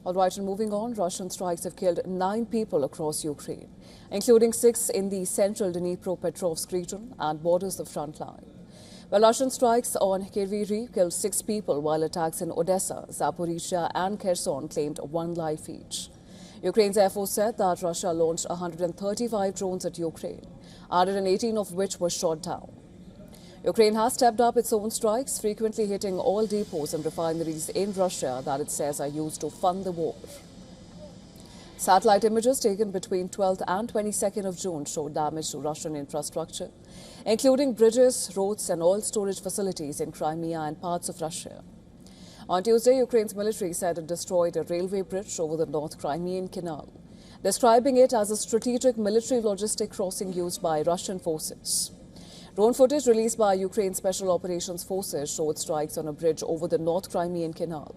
All right, and moving on, Russian strikes have killed 9 people across Ukraine, including 6 in the central Dnipropetrovsk region and borders the front line. Well, Russian strikes on Kryvyi killed 6 people, while attacks in Odessa, Zaporizhia and Kherson claimed 1 life each. Ukraine's Air Force said that Russia launched 135 drones at Ukraine, 118 of which were shot down. Ukraine has stepped up its own strikes, frequently hitting all depots and refineries in Russia that it says are used to fund the war. Satellite images taken between 12th and 22nd of June showed damage to Russian infrastructure, including bridges, roads and oil storage facilities in Crimea and parts of Russia. On Tuesday, Ukraine's military said it destroyed a railway bridge over the North Crimean Canal, describing it as a strategic military logistic crossing used by Russian forces. Drone footage released by Ukraine's Special Operations Forces showed strikes on a bridge over the North Crimean Canal.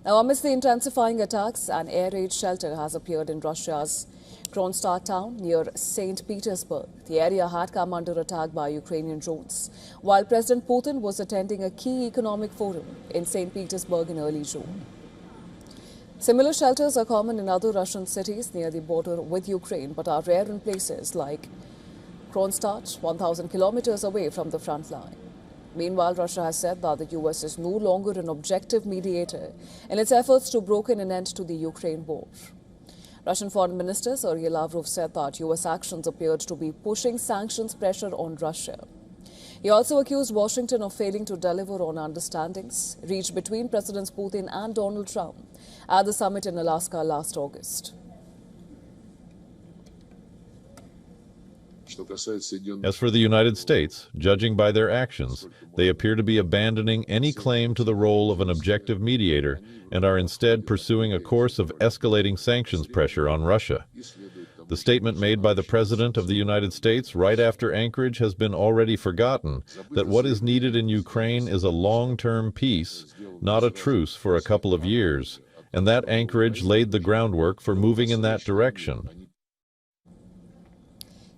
Now, amidst the intensifying attacks, an air raid shelter has appeared in Russia's Kronstadt town near St. Petersburg. The area had come under attack by Ukrainian drones, while President Putin was attending a key economic forum in St. Petersburg in early June. Similar shelters are common in other Russian cities near the border with Ukraine, but are rare in places like Kronstadt, 1,000 kilometers away from the front line. Meanwhile, Russia has said that the U.S. is no longer an objective mediator in its efforts to broker an end to the Ukraine war. Russian Foreign Minister Sergei Lavrov said that U.S. actions appeared to be pushing sanctions pressure on Russia. He also accused Washington of failing to deliver on understandings reached between Presidents Putin and Donald Trump at the summit in Alaska last August. As for the United States, judging by their actions, they appear to be abandoning any claim to the role of an objective mediator and are instead pursuing a course of escalating sanctions pressure on Russia. The statement made by the President of the United States right after Anchorage has been already forgotten, that what is needed in Ukraine is a long-term peace, not a truce for a couple of years, and that Anchorage laid the groundwork for moving in that direction.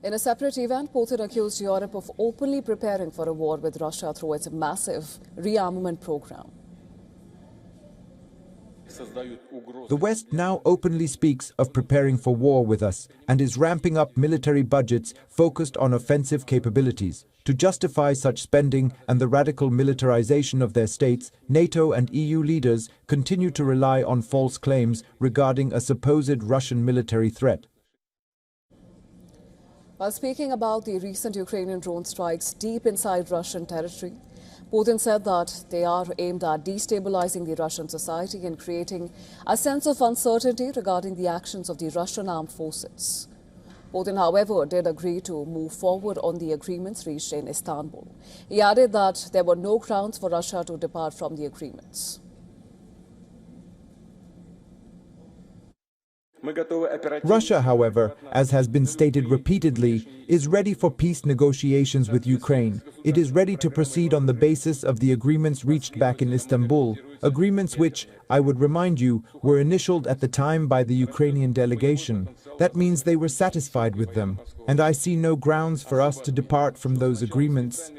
In a separate event, Putin accused Europe of openly preparing for a war with Russia through its massive rearmament program. The West now openly speaks of preparing for war with us and is ramping up military budgets focused on offensive capabilities. To justify such spending and the radical militarization of their states, NATO and EU leaders continue to rely on false claims regarding a supposed Russian military threat. While speaking about the recent Ukrainian drone strikes deep inside Russian territory, Putin said that they are aimed at destabilizing the Russian society and creating a sense of uncertainty regarding the actions of the Russian armed forces. Putin, however, did agree to move forward on the agreements reached in Istanbul. He added that there were no grounds for Russia to depart from the agreements. Russia, however, as has been stated repeatedly, is ready for peace negotiations with Ukraine. It is ready to proceed on the basis of the agreements reached back in Istanbul, agreements which, I would remind you, were initialed at the time by the Ukrainian delegation. That means they were satisfied with them, and I see no grounds for us to depart from those agreements.